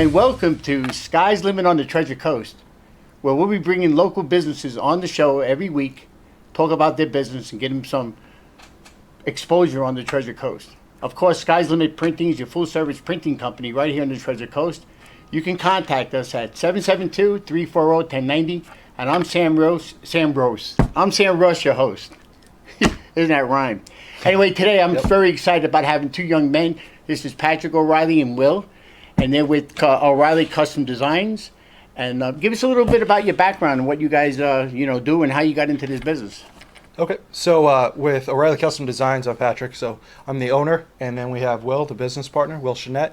and welcome to Sky's Limit on the Treasure Coast, where we'll be bringing local businesses on the show every week, talk about their business and get them some exposure on the Treasure Coast. Of course, Sky's Limit Printing is your full-service printing company right here on the Treasure Coast. You can contact us at 772-340-1090, and I'm Sam Rose, your host. Isn't that rhyme? Anyway, today I'm very excited about having two young men. This is Patrick O'Reilly and Will, and they're with O'Reilly Custom Designs. And give us a little bit about your background and what you guys do and how you got into this business. Okay, so with O'Reilly Custom Designs, I'm Patrick, so I'm the owner, and then we have Will, the business partner, Will Chenette.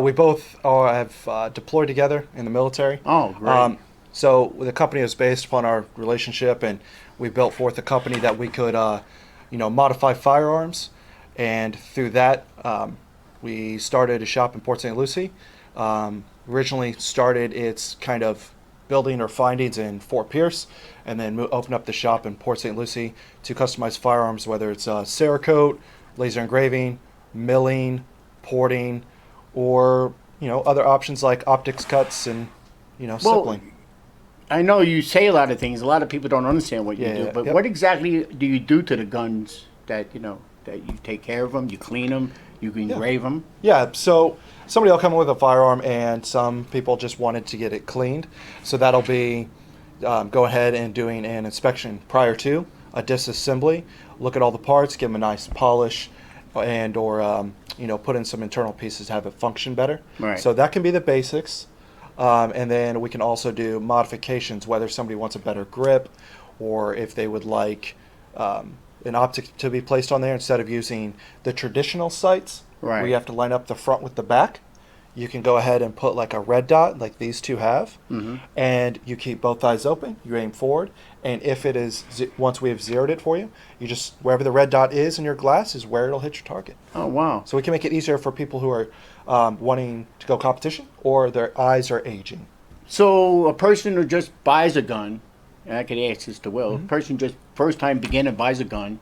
We both have deployed together in the military. Oh, great. So the company is based upon our relationship, and we built forth a company that we could, modify firearms, and through that, we started a shop in Port St. Lucie. Originally started its kind of building or findings in Fort Pierce, and then opened up the shop in Port St. Lucie to customize firearms, whether it's Cerakote, laser engraving, milling, porting, or other options like optics cuts and stippling. I know you say a lot of things. A lot of people don't understand what you do, but what exactly do you do to the guns that you take care of them, you clean them, you engrave them? Yeah, so somebody will come in with a firearm, and some people just wanted to get it cleaned. So that'll be go ahead and doing an inspection prior to a disassembly, look at all the parts, give them a nice polish, and or put in some internal pieces to have it function better. Right. So that can be the basics. And then we can also do modifications, whether somebody wants a better grip or if they would like an optic to be placed on there instead of using the traditional sights where you have to line up the front with the back. You can go ahead and put like a red dot like these two have, and you keep both eyes open, you aim forward, and if it is, once we have zeroed it for you, you just, wherever the red dot is in your glass is where it'll hit your target. Oh, wow. So we can make it easier for people who are wanting to go competition or their eyes are aging. So a person who just buys a gun, and I could ask this to Will, a person just first time beginner buys a gun,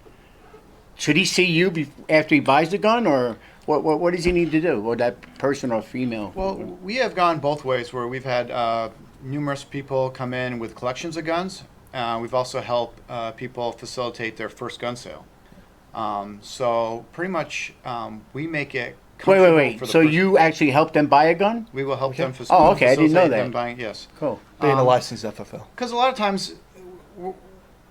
should he see you after he buys the gun, or what does he need to do, or that person or female? Well, we have gone both ways where we've had numerous people come in with collections of guns. We've also helped people facilitate their first gun sale. So pretty much we make it comfortable. Wait. So you actually help them buy a gun? We will help them facilitate. Oh, okay. I didn't know that. Them buying, yes. Cool. Being a licensed FFL. Because a lot of times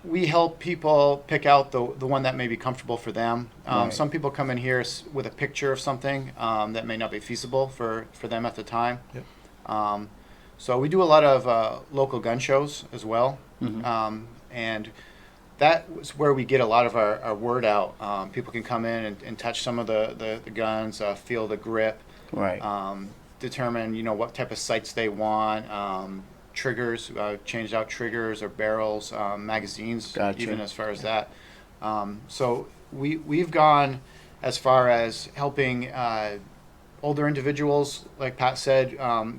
we help people pick out the one that may be comfortable for them. Some people come in here with a picture of something that may not be feasible for them at the time. Yep. So we do a lot of local gun shows as well. And that's where we get a lot of our word out. People can come in and touch some of the guns, feel the grip, determine what type of sights they want, triggers, changed out triggers or barrels, magazines, even as far as that. So we've gone as far as helping older individuals, like Pat said,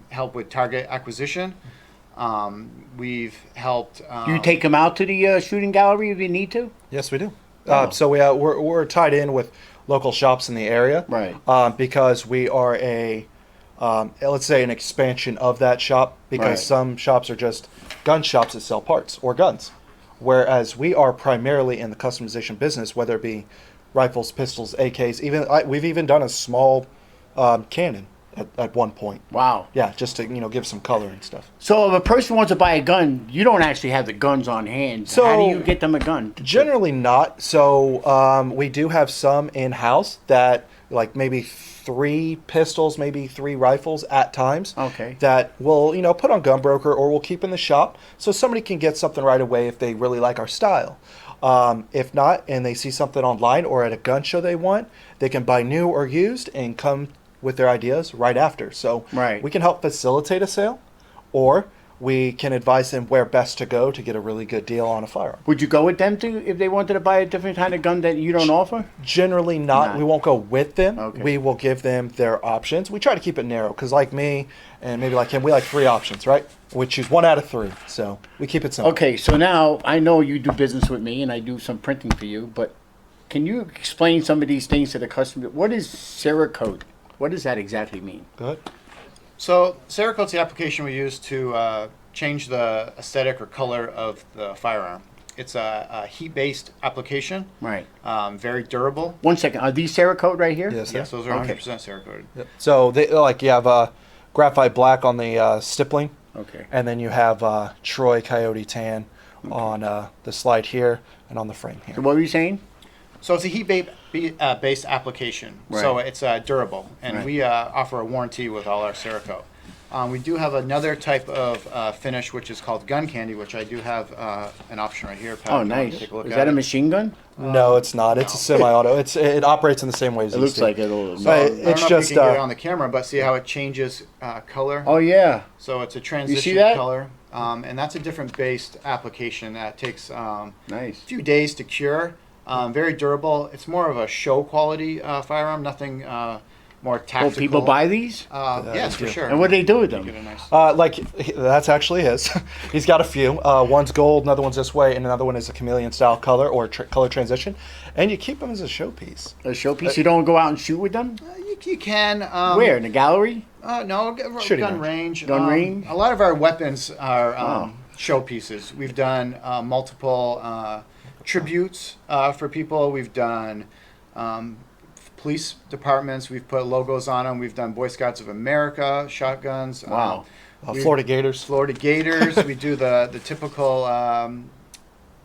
help with target acquisition. We've helped. You take them out to the shooting gallery if you need to? Yes, we do. So we're tied in with local shops in the area, because we are let's say an expansion of that shop, because some shops are just gun shops that sell parts or guns, whereas we are primarily in the customization business, whether it be rifles, pistols, AKs. We've even done a small cannon at one point. Wow. Yeah, just to give some color and stuff. So if a person wants to buy a gun, you don't actually have the guns on hand. So how do you get them a gun? Generally not. So we do have some in-house that, like, maybe 3 pistols, maybe 3 rifles at times. Okay. That we'll put on Gunbroker, or we'll keep in the shop so somebody can get something right away if they really like our style. If not, and they see something online or at a gun show they want, they can buy new or used and come with their ideas right after. So we can help facilitate a sale, or we can advise them where best to go to get a really good deal on a firearm. Would you go with them if they wanted to buy a different kind of gun that you don't offer? Generally not. We won't go with them. Okay. We will give them their options. We try to keep it narrow, because like me and maybe like him, we like 3 options, right? We choose 1 out of 3. So we keep it simple. Okay, so now I know you do business with me and I do some printing for you, but can you explain some of these things to the customer? What is Cerakote? What does that exactly mean? Go ahead. So Cerakote's the application we use to change the aesthetic or color of the firearm. It's a heat-based application, Right. very durable. 1 second. Are these Cerakote right here? Yes, sir. Yes, those are Okay. 100% Cerakoted. Yep. So they like you have graphite black on the stippling, Okay. and then you have Troy Coyote tan on the slide here and on the frame here. So what were you saying? So it's a heat-based application. Right. So it's durable, and Right. we offer a warranty with all our Cerakote. We do have another type of finish, which is called gun candy, which I do have an option right here. Pat, Oh, if you want to nice. take a look Is at that a it. machine gun? No, it's not. It's a semi-auto. It operates in the same way as It these looks two. like it'll. So I it- don't know it's if just you can get it on the camera, but see how it changes color? Oh yeah. So it's a transition that? color, and that's a different based application that takes a Nice. few days to cure. Very durable. It's more of a show quality firearm, nothing more Will tactical. people buy these? Yes, for do. sure. And what do they do with Get them? a nice. That's actually his. He's got a few. One's gold, another one's this way, and another one is a chameleon style color or color transition. And you keep them as a showpiece. A showpiece. You don't go out and shoot with them? You can. Where? In the gallery? No, Shooting gun range. Gun range? A lot of our weapons are Oh. showpieces. We've done multiple tributes for people. We've done police departments. We've put logos on them. We've done Boy Scouts of America shotguns. Wow. Florida Gators. Florida Gators. We do the typical.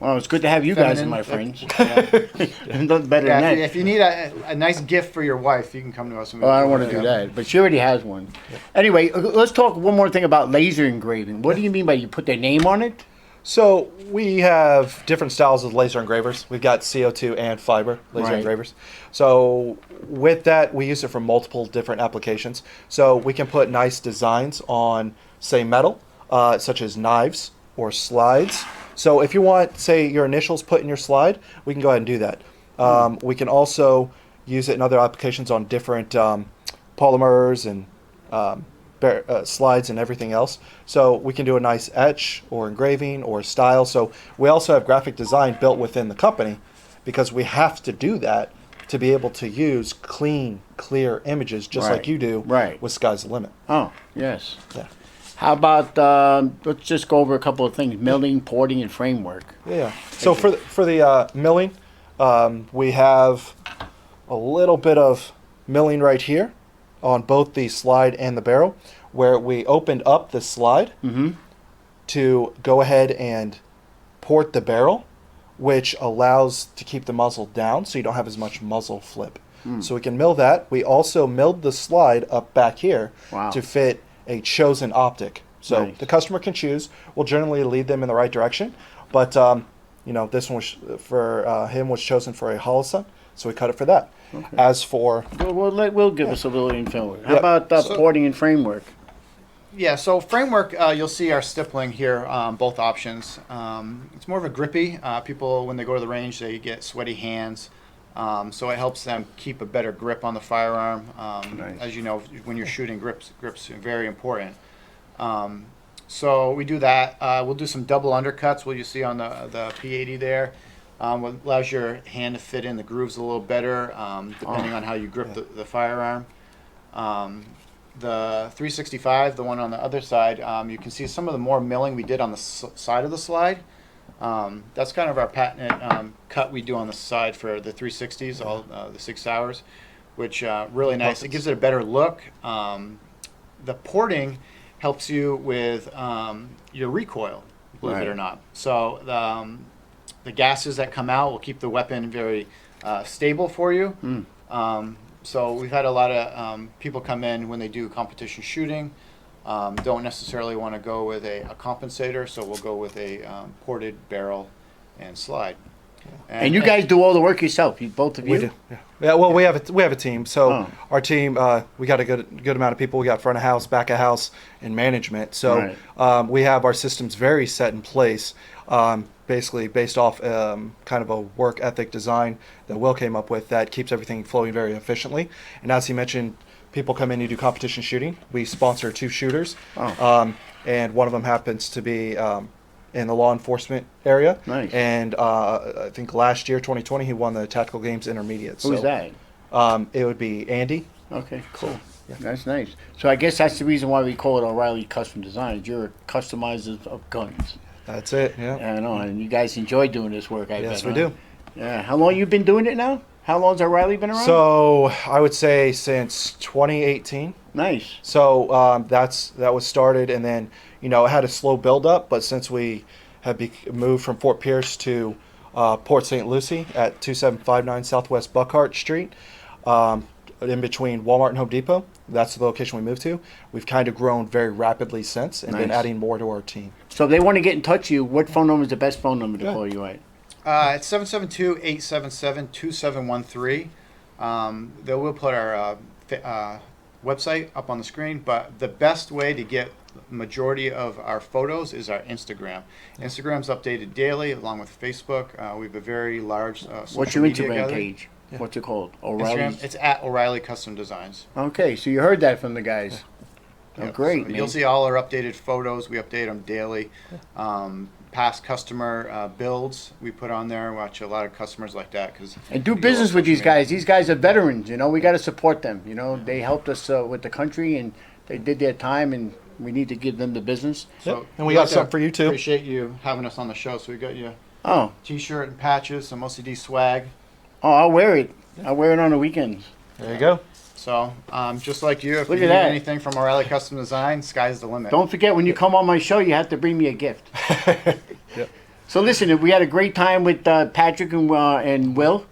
Well, it's good to have you guys as my feminine- friends. Yeah. Nothing better Yeah, than if that. you need a nice gift for your wife, you can come to us. And Oh, I don't want to do that, but she already has one. Anyway, let's talk one more thing about laser engraving. What do you mean by you put their name on it? So we have different styles of laser engravers. We've got CO2 and fiber laser Right. engravers. So with that, we use it for multiple different applications. So we can put nice designs on, say, metal, such as knives or slides. So if you want, say, your initials put in your slide, we can go ahead and do that. We can also use it in other applications on different polymers and slides and everything else. So we can do a nice etch or engraving or style. So we also have graphic design built within the company because we have to do that to be able to use clean, clear images just Right. like you do Right. with Sky's the Limit. Oh, yes. Yeah. How about, let's just go over a couple of things, milling, porting, and framework. Yeah. So for the milling, we have a little bit of milling right here on both the slide and the barrel, where we opened up the slide to go ahead and port the barrel, which allows to keep the muzzle down so you don't have as much muzzle flip. So we can mill that. We also milled the slide up back here Wow. to fit a chosen optic. So Nice. the customer can choose. We'll generally lead them in the right direction. But, this one was, for him was chosen for a holosun, so we cut it for that. As for We'll give us a little info. How Yep. about porting and framework? Yeah, so framework, you'll see our stippling here, both options. It's more of a grippy. People, when they go to the range, they get sweaty hands. So it helps them keep a better grip on the firearm. Nice. As you know, when you're shooting, grips are very important. So we do that. We'll do some double undercuts, what you see on the P80 there. What allows your hand to fit in the grooves a little better, depending on how you grip the firearm. The 365, the one on the other side, you can see some of the more milling we did on the side of the slide. That's kind of our patented cut we do on the side for the 360s, all the 6 hours, which really nice. It gives it a better look. The porting helps you with your recoil, believe it or Right. not. So the gases that come out will keep the weapon very stable for you. So we've had a lot of people come in when they do competition shooting, don't necessarily want to go with a compensator, so we'll go with a ported barrel and slide. And you guys do all the work yourself, both of you? we do, yeah. Well, we have a team. So Oh. our team, we got a good amount of people. We got front of house, back of house, and management. So we have our systems very set in place. Basically based off kind of a work ethic design that Will came up with that keeps everything flowing very efficiently. And as he mentioned, people come in and do competition shooting. We sponsor 2 shooters, and one of them happens to be in the law enforcement area. Nice. And I think last year, 2020, he won the Tactical Games Intermediate. Who's that? It would be Andy. Okay, cool. That's nice. So I guess that's the reason why we call it O'Reilly Custom Designs. You're a customizer of guns. That's it. Yeah. I know, and you guys enjoy doing this work, I bet. Yes, we huh? do. Yeah. How long you been doing it now? How long's O'Reilly been around? So I would say since 2018. Nice. So that was started, and then it had a slow build up. But since we have moved from Fort Pierce to Port St. Lucie at 2759 Southwest Buckhart Street, in between Walmart and Home Depot, that's the location we moved to. We've kind of grown very rapidly since, and been Nice. adding more to our team. So if they want to get in touch with you, what phone number is the best phone number to call you at? It's 772-877-2713. They will put our website up on the screen, but the best way to get majority of our photos is our Instagram. Instagram's updated daily along with Facebook. We have a very large social What's your media Instagram gathering. page? What's it called? O'Reilly. Instagram, it's at O'Reilly Custom Designs. Okay, so you heard that from the guys. Oh, Yep. great, So man. you'll see all our updated photos. We update them daily. Past customer builds we put on there. Watch a lot of customers like that because And do business with these guys. These guys are veterans, we got to support them. They helped us with the country, and they did their time, and we need to give them the business. So And we we'd got like to something for you, too. Appreciate you having us on the show. So we got you Oh, T-shirt and patches, some OCD swag. I'll wear it. I'll wear it on the weekends. There you go. So just like you, if Look you at need that. anything from O'Reilly Custom Design, sky's the limit. Don't forget, when you come on my show, you have to bring me a gift. Yep. So listen, we had a great time with Patrick and Will,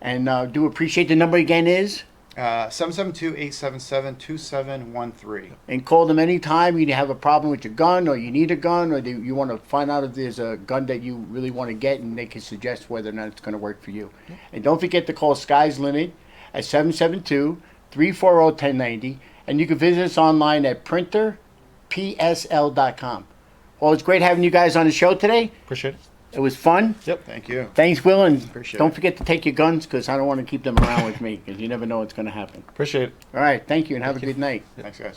and do appreciate the number again is, 772-877-2713. and call them anytime you have a problem with your gun, or you need a gun, or you want to find out if there's a gun that you really want to get, and they can suggest whether or not it's going to work for you. And don't forget to call Sky's Limit at 772-340-1090, and you can visit us online at printerpsl.com. Well, it's great having you guys on the show today. Appreciate it. It was fun. Yep. Thank you. Thanks, Will, and Appreciate don't it. forget to take your guns, because I don't want to keep them around with me, because you never know what's going to happen. Appreciate it. All right, thank you, and have a good night. Thanks, guys.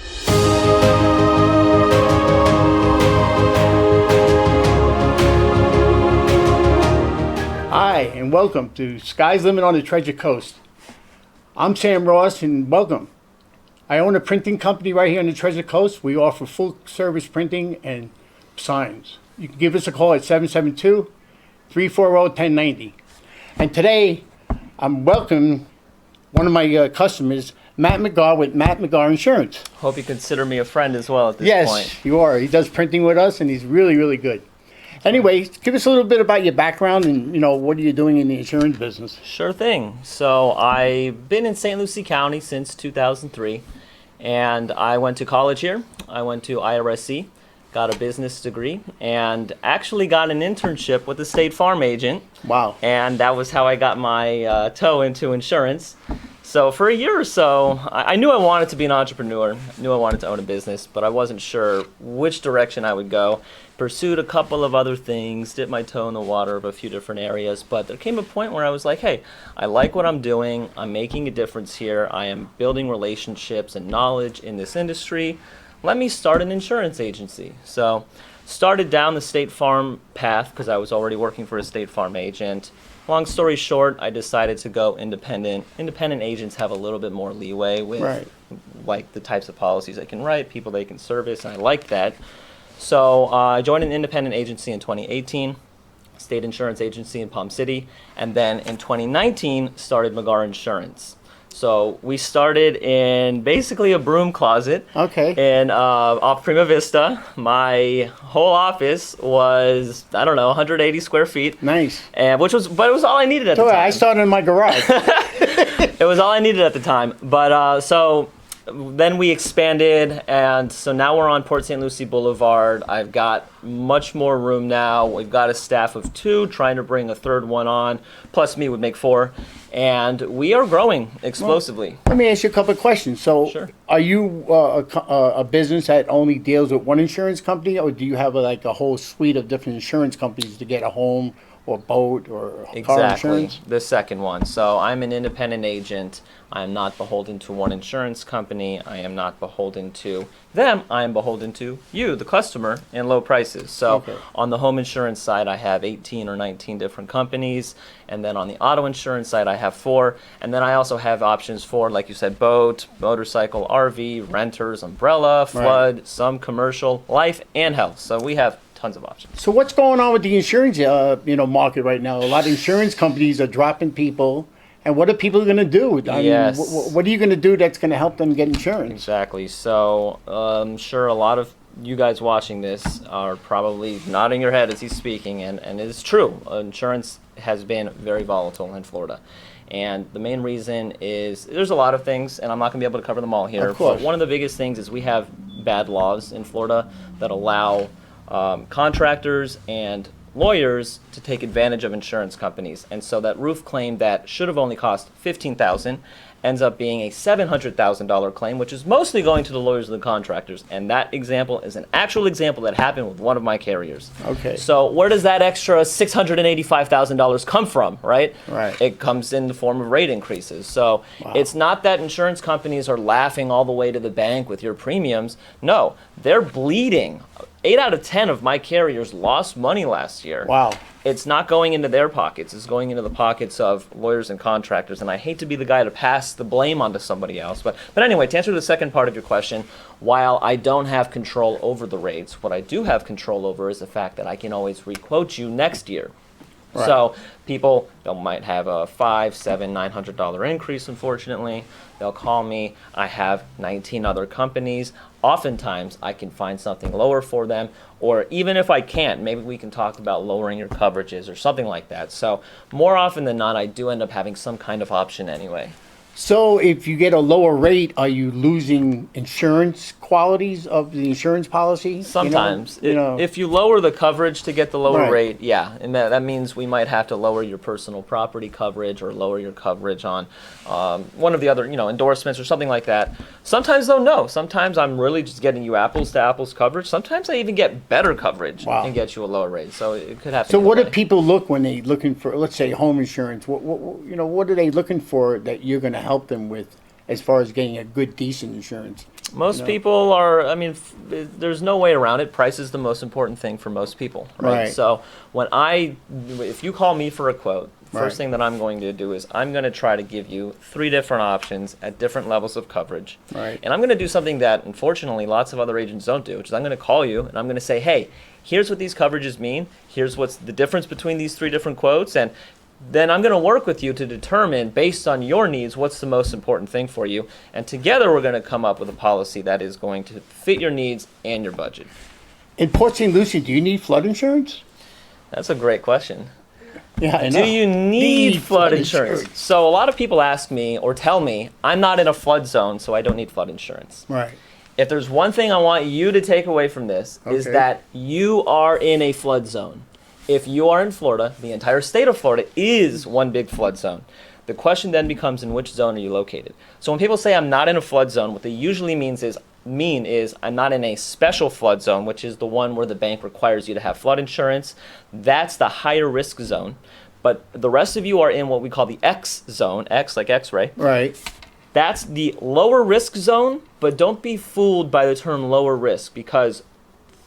Hi, and welcome to Sky's Limit on the Treasure Coast. I'm Sam Ross, and welcome. I own a printing company right here on the Treasure Coast. We offer full service printing and signs. You can give us a call at 772-340-1090. And today, I'm welcoming one of my customers, Matt McGarr with Matt McGarr Insurance. Hope you consider me a friend as well at this Yes, point. you are. He does printing with us, and he's really, really good. Anyway, give us a little bit about your background and, what are you doing in the insurance business? Sure thing. So I've been in St. Lucie County since 2003, and I went to college here. I went to IRSC, got a business degree, and actually got an internship with a State Farm agent. Wow. And that was how I got my toe into insurance. So for a year or so, I knew I wanted to be an entrepreneur. I knew I wanted to own a business, but I wasn't sure which direction I would go. Pursued a couple of other things, dipped my toe in the water of a few different areas, but there came a point where I was like, hey, I like what I'm doing. I'm making a difference here. I am building relationships and knowledge in this industry. Let me start an insurance agency. So started down the State Farm path because I was already working for a State Farm agent. Long story short, I decided to go independent. Independent agents have a little bit more leeway with Right. like the types of policies they can write, people they can service, and I like that. So I joined an independent agency in 2018, state insurance agency in Palm City, and then in 2019 started McGarr Insurance. So we started in basically a broom closet. Okay. In off Prima Vista. My whole office was 180 square feet, Nice. and but it was all I needed at the So time. I started in my garage. It was all I needed at the time. But so then we expanded, and so now we're on Port St. Lucie Boulevard. I've got much more room now. We've got a staff of 2, trying to bring a third one on, plus me would make 4. And we are growing explosively. Let me ask you a couple of questions. So, Sure. are you a business that only deals with one insurance company, or do you have like a whole suite of different insurance companies to get a home or boat or car Exactly, insurance? the second one. So I'm an independent agent. I am not beholden to one insurance company. I am not beholden to them. I am beholden to you, the customer, and low prices. So Okay. on the home insurance side, I have 18 or 19 different companies. And then on the auto insurance side, I have 4. And then I also have options for, like you said, boat, motorcycle, RV, renters, umbrella, flood, some commercial, life, and health. So we have tons of options. So what's going on with the insurance, market right now? A lot of insurance companies are dropping people. And what are people going to do? I Yes. mean, what are you going to do that's going to help them get insurance? Exactly. So I'm sure a lot of you guys watching this are probably nodding your head as he's speaking, and it is true. Insurance has been very volatile in Florida. And the main reason is there's a lot of things, and I'm not going to be able to cover them all here. Of course. But one of the biggest things is we have bad laws in Florida that allow contractors and lawyers to take advantage of insurance companies. And so that roof claim that should have only cost $15,000 ends up being a $700,000 claim, which is mostly going to the lawyers and the contractors. And that example is an actual example that happened with one of my carriers. Okay. So where does that extra $685,000 come from, right? Right. It comes in the form of rate increases. So it's not that insurance companies are laughing all the way to the bank with your premiums. No, they're bleeding. 8 out of 10 of my carriers lost money last year. Wow. It's not going into their pockets. It's going into the pockets of lawyers and contractors. And I hate to be the guy to pass the blame onto somebody else. But anyway, to answer the second part of your question, while I don't have control over the rates, what I do have control over is the fact that I can always requote you next year. Right. So people might have a $500, $700, $900 increase, unfortunately. They'll call me. I have 19 other companies. Oftentimes, I can find something lower for them. Or even if I can't, maybe we can talk about lowering your coverages or something like that. So more often than not, I do end up having some kind of option anyway. So if you get a lower rate, are you losing insurance qualities of the insurance policy? Sometimes. You know? If you lower the coverage to get the lower Right. rate, yeah. And that means we might have to lower your personal property coverage or lower your coverage on one of the other, endorsements or something like that. Sometimes, though, no. Sometimes I'm really just getting you apples to apples coverage. Sometimes I even get better coverage Wow. and get you a lower rate. So it could happen. So either what do way. people look when they looking for, let's say, home insurance? What are they looking for that you're going to help them with as far as getting a good, decent insurance? Most people are, there's no way around it. Price is the most important thing for most people, right? Right. So if you call me for a quote, first Right. thing that I'm going to do is I'm going to try to give you 3 different options at different levels of coverage. Right. And I'm going to do something that, unfortunately, lots of other agents don't do, which is I'm going to call you and I'm going to say, hey, here's what these coverages mean. Here's what's the difference between these 3 different quotes. And then I'm going to work with you to determine, based on your needs, what's the most important thing for you. And together we're going to come up with a policy that is going to fit your needs and your budget. In Port St. Lucie, do you need flood insurance? That's a great question. Yeah, I know. Do you need flood insurance? So a lot of people ask me or tell me, I'm not in a flood zone, so I don't need flood insurance. Right. If there's one thing I want you to take away from this, is Okay. that you are in a flood zone. If you are in Florida, the entire state of Florida is one big flood zone. The question then becomes, in which zone are you located? So when people say I'm not in a flood zone, what they usually mean is I'm not in a special flood zone, which is the one where the bank requires you to have flood insurance. That's the higher risk zone. But the rest of you are in what we call the X zone, X like X-ray. Right. That's the lower risk zone, but don't be fooled by the term lower risk, because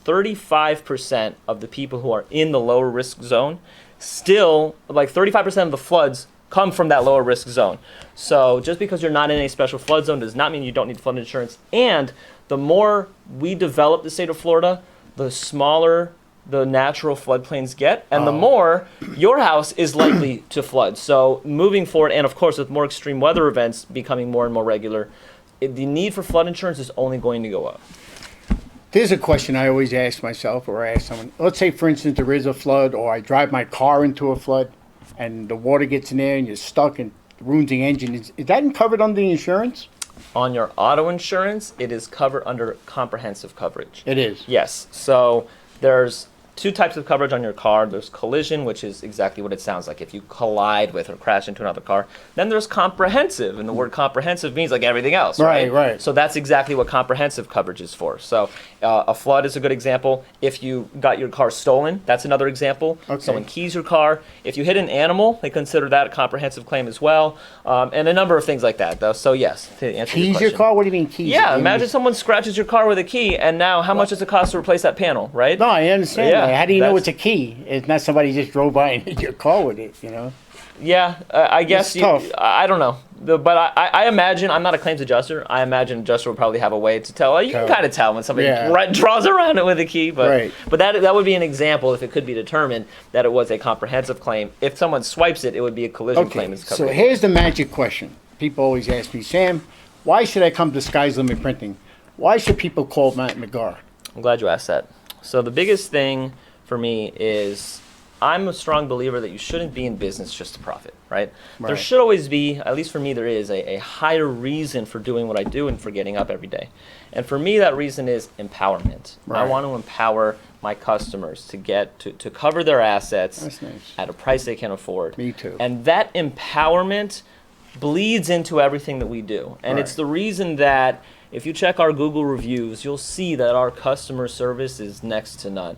35% of the people who are in the lower risk zone still, like 35% of the floods come from that lower risk zone. So just because you're not in a special flood zone does not mean you don't need flood insurance. And the more we develop the state of Florida, the smaller the natural floodplains get, and the more your house is likely to flood. So moving forward, and of course with more extreme weather events becoming more and more regular, the need for flood insurance is only going to go up. There's a question I always ask myself, or I ask someone. Let's say, for instance, there is a flood, or I drive my car into a flood, and the water gets in there, and you're stuck and ruins the engine. Is that covered under the insurance? On your auto insurance, it is covered under comprehensive coverage. It is. Yes. So there's 2 types of coverage on your car. There's collision, which is exactly what it sounds like, if you collide with or crash into another car. Then there's comprehensive, and the word comprehensive means like everything else, right? Right. So that's exactly what comprehensive coverage is for. So a flood is a good example. If you got your car stolen, that's another example. Okay. Someone keys your car. If you hit an animal, they consider that a comprehensive claim as well, and a number of things like that, though. So yes, to answer your Keys question. your car? What do you mean keys? Yeah, You imagine mean- someone scratches your car with a key, and now how much does it cost to replace that panel, right? No, I understand Yeah. that. How do you know that's- it's a key? It's not somebody just drove by and hit your car with it, you know? Yeah, I guess It's tough. I don't know, but I imagine I'm not a claims adjuster. I imagine an adjuster would probably have a way to tell. You can Tell. kind of tell when somebody Yeah. draws around it with a key, but Right. that would be an example if it could be determined that it was a comprehensive claim. If someone swipes it, it would be a collision claim. It's So covered. here's the magic question. People always ask me, Sam, why should I come to Sky's Limit Printing? Why should people call Matt McGarr? I'm glad you asked that. So the biggest thing for me is I'm a strong believer that you shouldn't be in business just to profit, right? There Right. should always be, at least for me, there is a higher reason for doing what I do and for getting up every day. And for me, that reason is empowerment. I Right. want to empower my customers to get to cover their assets That's nice. at a price they can afford. Me too. And that empowerment bleeds into everything that we do. And it's Right. the reason that if you check our Google reviews, you'll see that our customer service is next to none.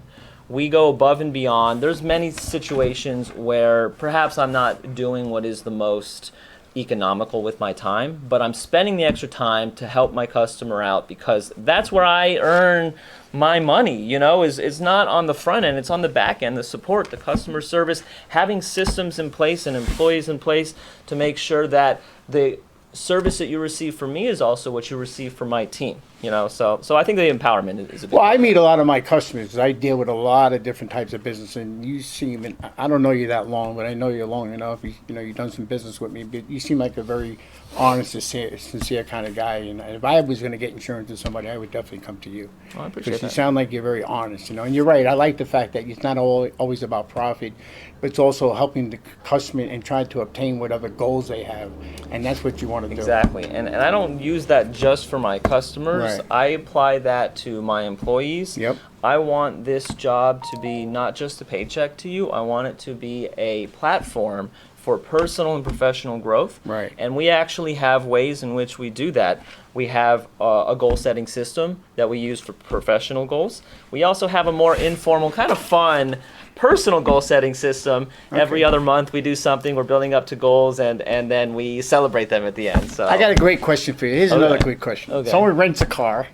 We go above and beyond. There's many situations where perhaps I'm not doing what is the most economical with my time, but I'm spending the extra time to help my customer out because that's where I earn my money, is not on the front end, it's on the back end, the support, the customer service, having systems in place and employees in place to make sure that the service that you receive from me is also what you receive from my team, so I think the empowerment is a big Well, I meet a lot of my customers. I deal with a lot of different types of business, and you seem, and I don't know you that long, but I know you long enough. You've done some business with me, but you seem like a very honest, sincere kind of guy. And if I was going to get insurance with somebody, I would definitely come to you. I appreciate Because you that. sound like you're very honest, And you're right. I like the fact that it's not always about profit, but it's also helping the customer and trying to obtain whatever goals they have, and that's what you want to do. Exactly, and I don't use that just for my customers. Right. I apply that to my employees. Yep. I want this job to be not just a paycheck to you. I want it to be a platform for personal and professional growth. Right. And we actually have ways in which we do that. We have a goal setting system that we use for professional goals. We also have a more informal, kind of fun, personal goal setting system. Every other month we do something, we're building up to goals, and then we celebrate them at the end. So I got a great question for you. Here's Okay. another great question. Okay. Someone rents a car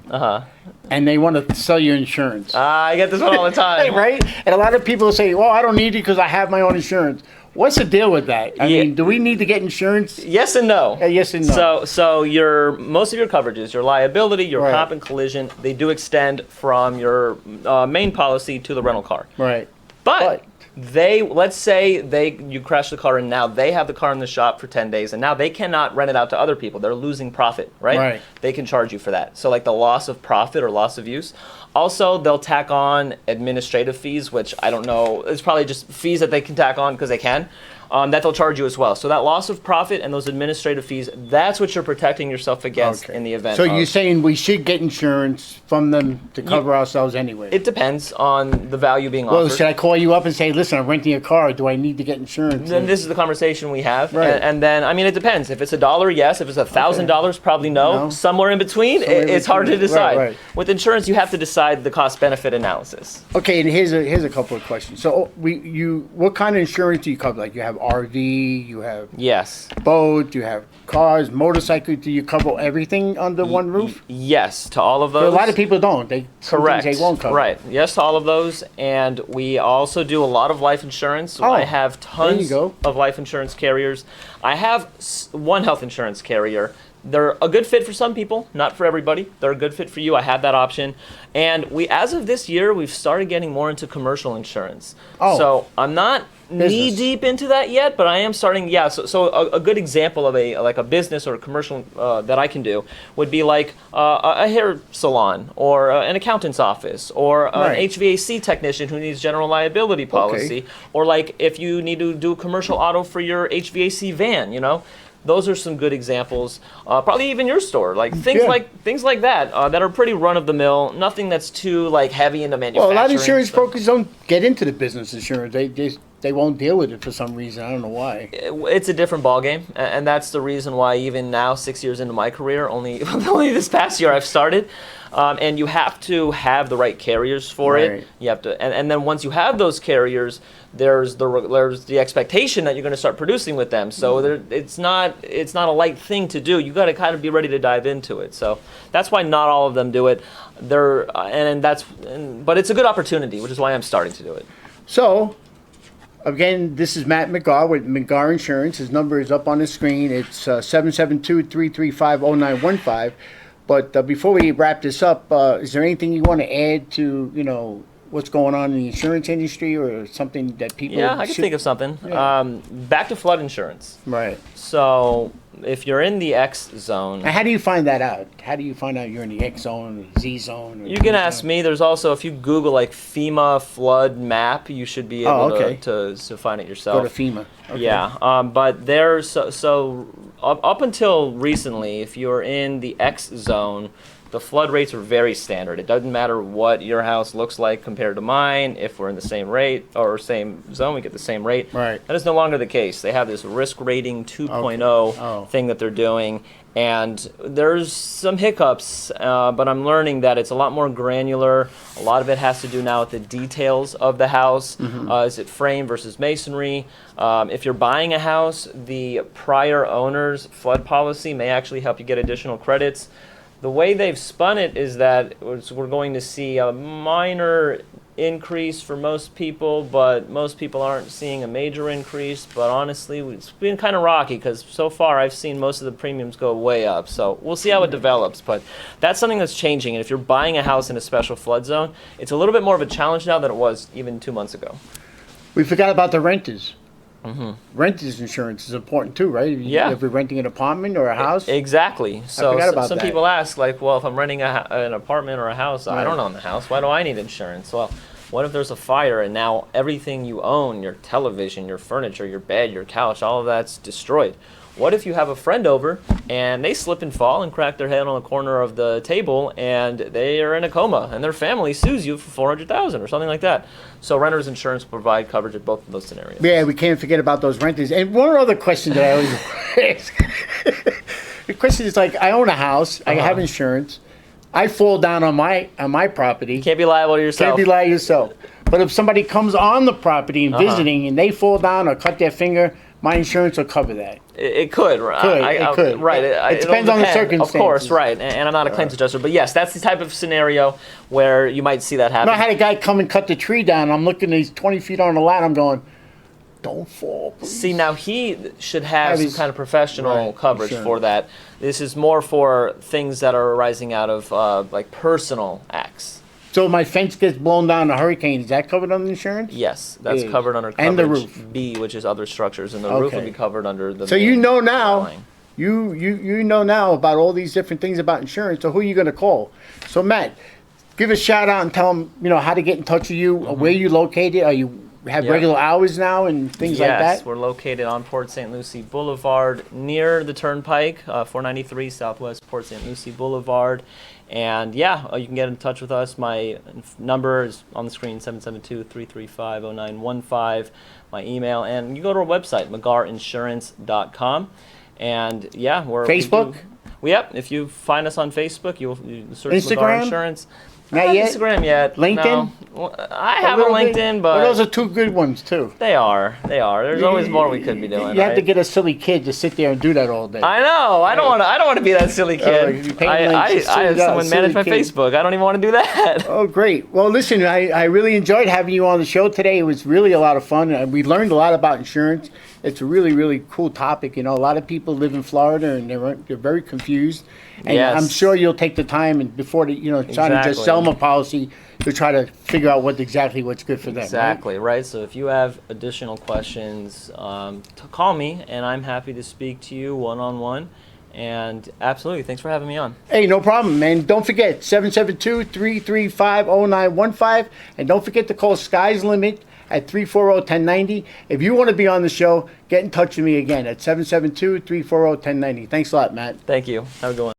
and they want to sell you insurance. I get this one all the time. Right? And a lot of people say, well, I don't need it because I have my own insurance. What's the deal with that? I Yeah. mean, do we need to get insurance? Yes and no. Yes and no. So your most of your coverages, your liability, your Right. comp and collision, they do extend from your main policy to the rental car. Right. But let's say you crash the car and now they have the car in the shop for 10 days and now they cannot rent it out to other people. They're losing profit, right? Right. They can charge you for that. So like the loss of profit or loss of use. Also, they'll tack on administrative fees, which I don't know. It's probably just fees that they can tack on because they can. That they'll charge you as well. So that loss of profit and those administrative fees, that's what you're protecting yourself against in the event. So of, you're saying we should get insurance from them to cover ourselves anyway? it depends on the value being Well, offered. should I call you up and say, listen, I'm renting a car. Do I need to get insurance? Then this is the conversation we have, Right. and then I mean it depends. If it's $1, yes. If it's $1,000, probably no. No. Somewhere in between, Somewhere in it's hard to between. decide. Right. With insurance, you have to decide the cost-benefit analysis. Okay, and here's a couple of questions. So what kind of insurance do you cover? Like you have RV, you have Yes. boat, you have cars, motorcycles. Do you cover everything under one roof? Yes to all of But those. a lot of people don't. Correct. They won't cover. Right. Yes to all of those, and we also do a lot of life insurance. Oh, I have tons go. of life insurance carriers. I have one health insurance carrier. They're a good fit for some people, not for everybody. They're a good fit for you. I have that option. And as of this year, we've started getting more into commercial insurance. Oh. So I'm not Business. knee deep into that yet, but I am starting. Yeah. So a good example of a business or a commercial that I can do would be like a hair salon or an accountant's office or an Right. HVAC technician who needs general liability policy, or like if you need to do commercial auto for your HVAC van, Those are some good examples. Probably even your store, like things Yeah. like that that are pretty run of the mill. Nothing that's too like heavy into manufacturing. Well, a lot of insurance so- brokers don't get into the business insurance. They just they won't deal with it for some reason. I don't know why. It's a different ballgame, and that's the reason why even now, 6 years into my career, only this past year I've started, and you have to have the right carriers for Right. it. You have to, and then once you have those carriers, there's the expectation that you're going to start producing with them. So it's not a light thing to do. You got to kind of be ready to dive into it. So that's why not all of them do it. But it's a good opportunity, which is why I'm starting to do it. So, again, this is Matt McGarr with McGarr Insurance. His number is up on the screen. It's 772-335-0915. But before we wrap this up, is there anything you want to add to, what's going on in the insurance industry or something that people Yeah, I can think of something. Yeah. Back to flood insurance. Right. So if you're in the X zone, Now, how do you find that out? How do you find out you're in the X zone, or the Z zone? Or you the can D ask zone? me. There's also, if you Google like FEMA flood map, you should be able okay. to find it Go yourself. to FEMA. Okay. Yeah, but there's up until recently, if you're in the X zone, the flood rates are very standard. It doesn't matter what your house looks like compared to mine. If we're in the same rate or same zone, we get the same rate. Right. That is no longer the case. They have this risk rating 2.0 Oh. thing that they're doing, and there's some hiccups, but I'm learning that it's a lot more granular. A lot of it has to do now with the details of the house. Is it frame versus masonry? If you're buying a house, the prior owner's flood policy may actually help you get additional credits. The way they've spun it is that we're going to see a minor increase for most people, but most people aren't seeing a major increase. But honestly, it's been kind of rocky because so far I've seen most of the premiums go way up. So we'll see how it develops. But that's something that's changing. And if you're buying a house in a special flood zone, it's a little bit more of a challenge now than it was even 2 months ago. We forgot about the renters. Renters insurance is important too, right? Yeah. If we're renting an apartment or a house. Exactly. So forgot about some that. people ask, like, well, if I'm renting an apartment or a house, I Right. don't own the house. Why do I need insurance? Well, what if there's a fire and now everything you own, your television, your furniture, your bed, your couch, all of that's destroyed? What if you have a friend over and they slip and fall and crack their head on the corner of the table and they are in a coma and their family sues you for $400,000 or something like that? So renters insurance will provide coverage at both of those scenarios. Yeah, we can't forget about those renters. And one other question that I always ask. The question is like, I own a house, I have insurance, I fall down on my property. You can't be liable to yourself. Can't be like yourself. But if somebody comes on the property and visiting and they fall down or cut their finger, my insurance will cover that. It could, right? It could. Right. It depends on the circumstances. Of course, right. And I'm not a claims adjuster, but yes, that's the type of scenario where you might see that happen. I had a guy come and cut the tree down. I'm looking, he's 20 feet on the line. I'm going, don't fall, please. See, now he should have some his- kind of professional right, coverage sure. for that. This is more for things that are arising out of like personal acts. So my fence gets blown down in a hurricane. Is that covered under insurance? Yes, that's Yeah. covered under coverage And the roof. B, which is other structures, and the roof will Okay. be covered under the. So you main know now, dwelling. you know now about all these different things about insurance. So who are you going to call? So Matt, give a shout out and tell them how to get in touch with you, where you located. Are you have Yeah. regular hours now and things like Yes, that? we're located on Port St. Lucie Boulevard near the Turnpike, 493 Southwest Port St. Lucie Boulevard. And yeah, you can get in touch with us. My number is on the screen, 772-335-0915. My email, and you go to our website, McGarrinsurance.com. And yeah, Facebook? Yep, if you find us on Facebook, you search Instagram? McGarr Insurance. Not yet? Instagram yet. LinkedIn? No. Well, I have a little bit? LinkedIn, Well, but those are two good ones too. They are. There's always more we could be doing. You have to right? get a silly kid to sit there and do that all day. I know. I don't want to be that silly kid. you paint I like have silly- someone manage my silly kid. Facebook. I don't even want to do that. Oh, great. Well, listen, I really enjoyed having you on the show today. It was really a lot of fun. And we learned a lot about insurance. It's a really, really cool topic. A lot of people live in Florida and they're very confused. And Yes. I'm sure you'll take the time and before trying to Exactly. just sell them a policy to try to figure out exactly what's good for them. right? Exactly, right? So if you have additional questions, call me, and I'm happy to speak to you one-on-one. And absolutely, thanks for having me on. Hey, no problem, man. Don't forget, 772-335-0915. And don't forget to call Sky's Limit at 340-1090. If you want to be on the show, get in touch with me again at 772-340-1090. Thanks a lot, Matt. Thank you. Have a good one.